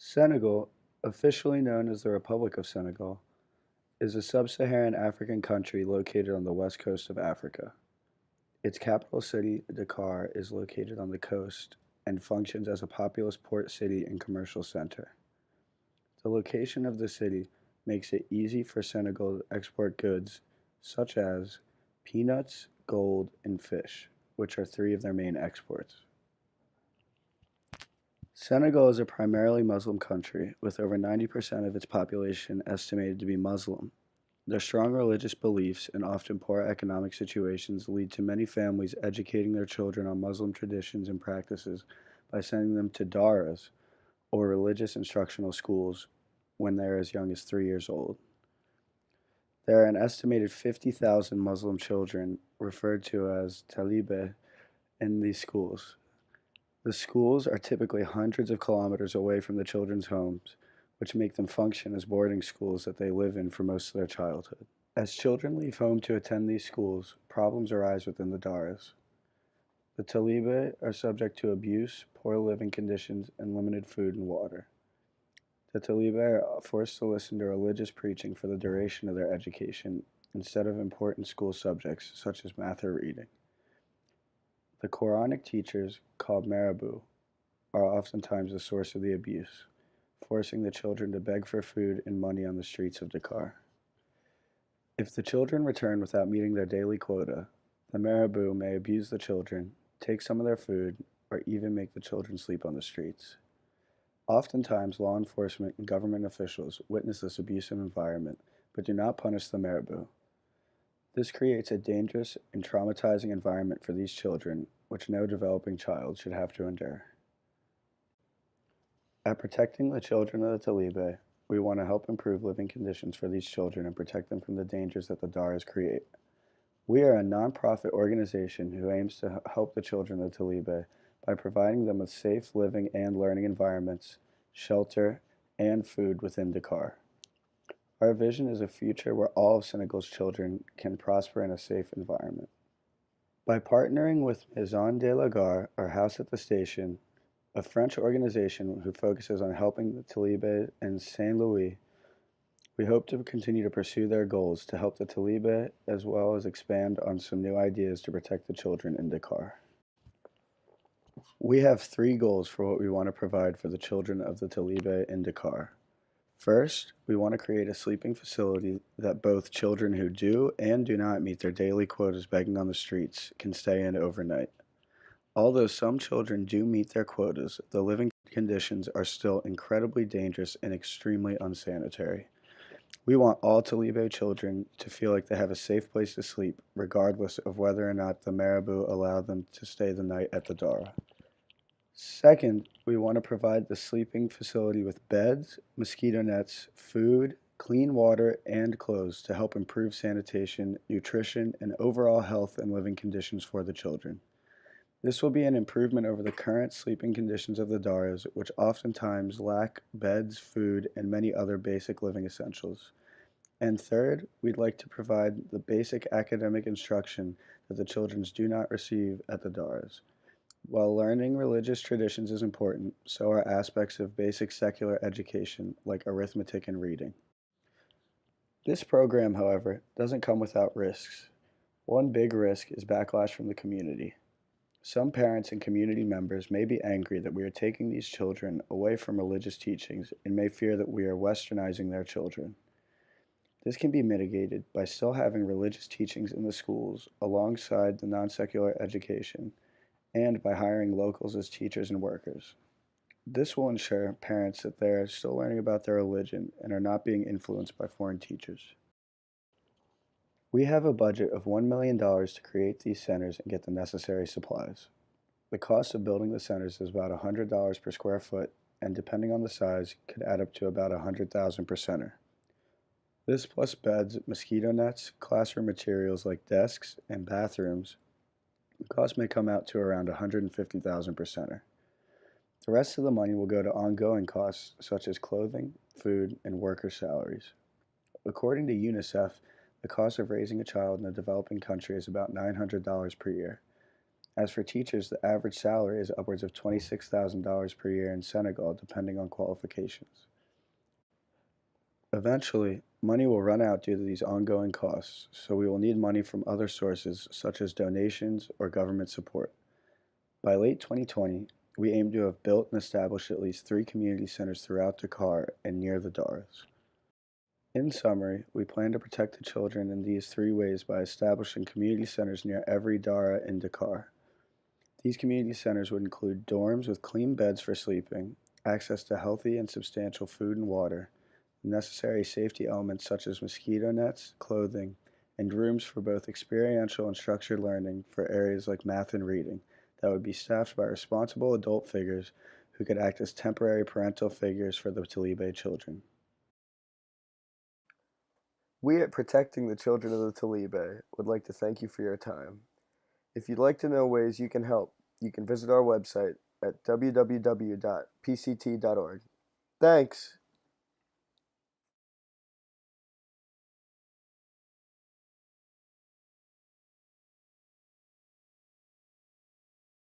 Senegal, officially known as the Republic of Senegal, is a sub-Saharan African country located on the west coast of Africa. Its capital city, Dakar, is located on the coast and functions as a populous port city and commercial center. The location of the city makes it easy for Senegal to export goods such as peanuts, gold, and fish, which are three of their main exports. Senegal is a primarily Muslim country, with over 90% of its population estimated to be Muslim. Their strong religious beliefs and often poor economic situations lead to many families educating their children on Muslim traditions and practices by sending them to daras, or religious instructional schools, when they are as young as 3 years old. There are an estimated 50,000 Muslim children, referred to as Talibe, in these schools. The schools are typically hundreds of kilometers away from the children's homes, which make them function as boarding schools that they live in for most of their childhood. As children leave home to attend these schools, problems arise within the Daras. The Talibe are subject to abuse, poor living conditions, and limited food and water. The Talibe are forced to listen to religious preaching for the duration of their education instead of important school subjects such as math or reading. The Quranic teachers, called Marabu, are oftentimes the source of the abuse, forcing the children to beg for food and money on the streets of Dakar. If the children return without meeting their daily quota, the Marabu may abuse the children, take some of their food, or even make the children sleep on the streets. Oftentimes, law enforcement and government officials witness this abusive environment but do not punish the Marabu. This creates a dangerous and traumatizing environment for these children, which no developing child should have to endure. At protecting the children of the Talibe, we want to help improve living conditions for these children and protect them from the dangers that the Daras create. We are a nonprofit organization who aims to help the children of the Talibe by providing them with safe living and learning environments, shelter, and food within Dakar. Our vision is a future where all of Senegal's children can prosper in a safe environment. By partnering with Maison de la Gare, or House at the Station, a French organization who focuses on helping the Talibe in Saint Louis, we hope to continue to pursue their goals to help the Talibe as well as expand on some new ideas to protect the children in Dakar. We have three goals for what we want to provide for the children of the Talibe in Dakar. First, we want to create a sleeping facility that both children who do and do not meet their daily quotas begging on the streets can stay in overnight. Although some children do meet their quotas, the living conditions are still incredibly dangerous and extremely unsanitary. We want all Talibe children to feel like they have a safe place to sleep, regardless of whether or not the Marabu allow them to stay the night at the Dara. Second, we want to provide the sleeping facility with beds, mosquito nets, food, clean water, and clothes to help improve sanitation, nutrition, and overall health and living conditions for the children. This will be an improvement over the current sleeping conditions of the Daras, which oftentimes lack beds, food, and many other basic living essentials. And third, we'd like to provide the basic academic instruction that the children do not receive at the Daras. While learning religious traditions is important, so are aspects of basic secular education like arithmetic and reading. This program, however, doesn't come without risks. One big risk is backlash from the community. Some parents and community members may be angry that we are taking these children away from religious teachings and may fear that we are westernizing their children. This can be mitigated by still having religious teachings in the schools alongside the non-secular education and by hiring locals as teachers and workers. This will ensure parents that they are still learning about their religion and are not being influenced by foreign teachers. We have a budget of $1 million to create these centers and get the necessary supplies. The cost of building the centers is about $100 per square foot, and depending on the size, could add up to about $100,000 per center. This plus beds, mosquito nets, classroom materials like desks, and bathrooms, the cost may come out to around $150,000 per center. The rest of the money will go to ongoing costs such as clothing, food, and worker salaries. According to UNICEF, the cost of raising a child in a developing country is about $900 per year. As for teachers, the average salary is upwards of $26,000 per year in Senegal, depending on qualifications. Eventually, money will run out due to these ongoing costs, so we will need money from other sources such as donations or government support. By late 2020, we aim to have built and established at least 3 community centers throughout Dakar and near the Daras. In summary, we plan to protect the children in these 3 ways by establishing community centers near every Dara in Dakar. These community centers would include dorms with clean beds for sleeping, access to healthy and substantial food and water, necessary safety elements such as mosquito nets, clothing, and rooms for both experiential and structured learning for areas like math and reading that would be staffed by responsible adult figures who could act as temporary parental figures for the Talibe children. We at Protecting the Children of the Talibe would like to thank you for your time. If you'd like to know ways you can help, you can visit our website at www.pct.org. Thanks!